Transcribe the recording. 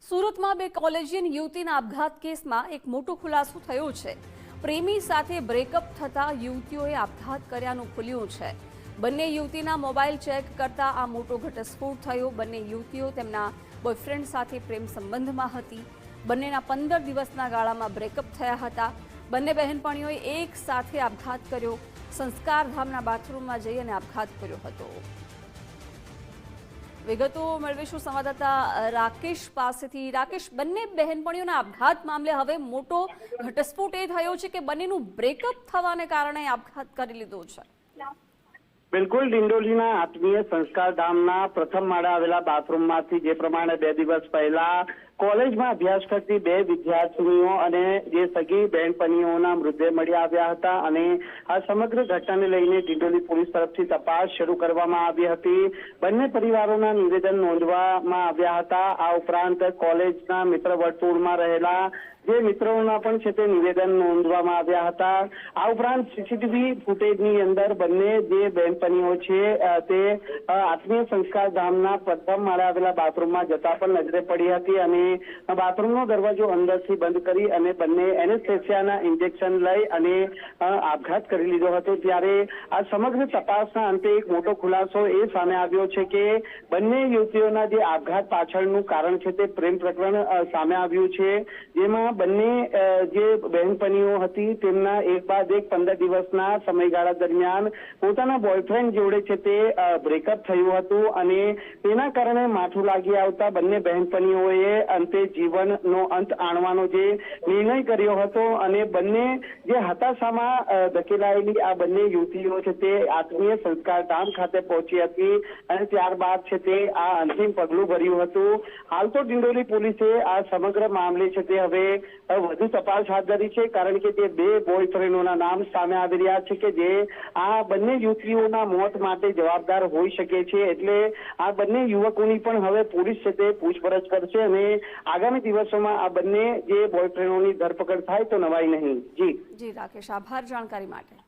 સુરતમાં બે કોલેજિયન યુવતીના આપઘાત કેસમાં એક મોટો ખુલાસો થયો છે। પ્રેમી સાથે બ્રેકઅપ થતા યુવતીઓએ આપઘાત કર્યાનું ખુલ્યું છે। બંને યુવતીના મોબાઈલ ચેક કરતા આ મોટો ઘટસ્ફોટ થયો। બંને યુવતીઓ તેમના બોયફ્રેન્ડ સાથે પ્રેમ સંબંધમાં હતી। બંનેના 15 દિવસના ગાળામાં બ્રેકઅપ થયા હતા। બંને બહેનપણીઓએ એક સાથે આપઘાત કર્યો। સંસ્કારધામના બાથરૂમમાં જઈ અને આપઘાત કર્યો હતો। વિગતો મેળવીશું સંવાદદાતા રાકેશ પાસેથી। રાકેશ, બંને બહેનપણીઓના આપઘાત મામલે હવે મોટો ઘટસ્ફોટ એ થયો છે કે બંનેનું બ્રેકઅપ થવાને કારણે આપઘાત કરી લીધો છે। બિલકુલ, ડિંડોલીના આત્મીય સંસ્કારધામના પ્રથમ માળે આવેલા બાથરૂમમાંથી જે પ્રમાણે 2 દિવસ પહેલા કોલેજમાં અભ્યાસ કરતી બે વિદ્યાર્થીનીઓ અને જે સગી બહેનપણીઓના મૃતદેહ મળી આવ્યા હતા અને આ સમગ્ર ઘટનાને લઈને ડિંડોલી પોલીસ તરફથી તપાસ શરૂ કરવામાં આવી હતી। બંને પરિવારોના નિવેદન નોંધવામાં આવ્યા હતા। આ ઉપરાંત કોલેજના મિત્ર વર્તુળમાં રહેલા જે મિત્રોના પણ છે તે નિવેદન નોંધવામાં આવ્યા હતા। આ ઉપરાંત સીસીટીવી ફૂટેજની અંદર બંને જે બહેનપણીઓ છે તે આત્મીય સંસ્કારધામના પ્રથમ માળે આવેલા બાથરૂમમાં જતા પણ નજરે પડી હતી અને બાથરૂમનો દરવાજો અંદરથી બંધ કરી અને બંને એનેસ્થેસિયાના ઇન્જેક્શન લઈ અને આપઘાત કરી લીધો હતો। ત્યારે આ સમગ્ર તપાસના અંતે એક મોટો ખુલાસો એ સામે આવ્યો છે કે બંને યુવતીઓના જે આપઘાત પાછળનું કારણ છે તે પ્રેમ પ્રકરણ સામે આવ્યું છે, જેમાં બંને જે બહેનપણીઓ હતી તેમના એક બાદ એક 15 દિવસના સમયગાળા દરમિયાન પોતાના બોયફ્રેન્ડ જોડે છે તે બ્રેકઅપ થયું હતું અને તેના કારણે માથું લાગી આવતા બંને બહેનપણીઓએ અંતે જીવનનો અંત આણવાનો જે નિર્ણય કર્યો હતો અને બંને જે હતાશામાં ધકેલાયેલી આ બંને યુવતીઓ છે તે આત્મીય સંસ્કારધામ ખાતે પહોંચી હતી અને ત્યારબાદ છે તે આ અંતિમ પગલું ભર્યું હતું। હાલ તો ડિંડોલી પોલીસે આ સમગ્ર મામલે છે તે હવે વધુ તપાસ હાથ ધરી છે, કારણ કે તે બે બોયફ્રેન્ડોના નામ સામે આવી રહ્યા છે કે જે આ બંને યુવતીઓના મોત માટે જવાબદાર હોઈ શકે છે। એટલે આ બંને યુવકોની પણ હવે પોલીસ છે તે પૂછપરછ કરશે અને આગામી દિવસોમાં આ બંને જે બોયફ્રેન્ડોની ધરપકડ થાય તો નવાઈ નહીં। જી રાકેશ, આભાર જાણકારી માટે।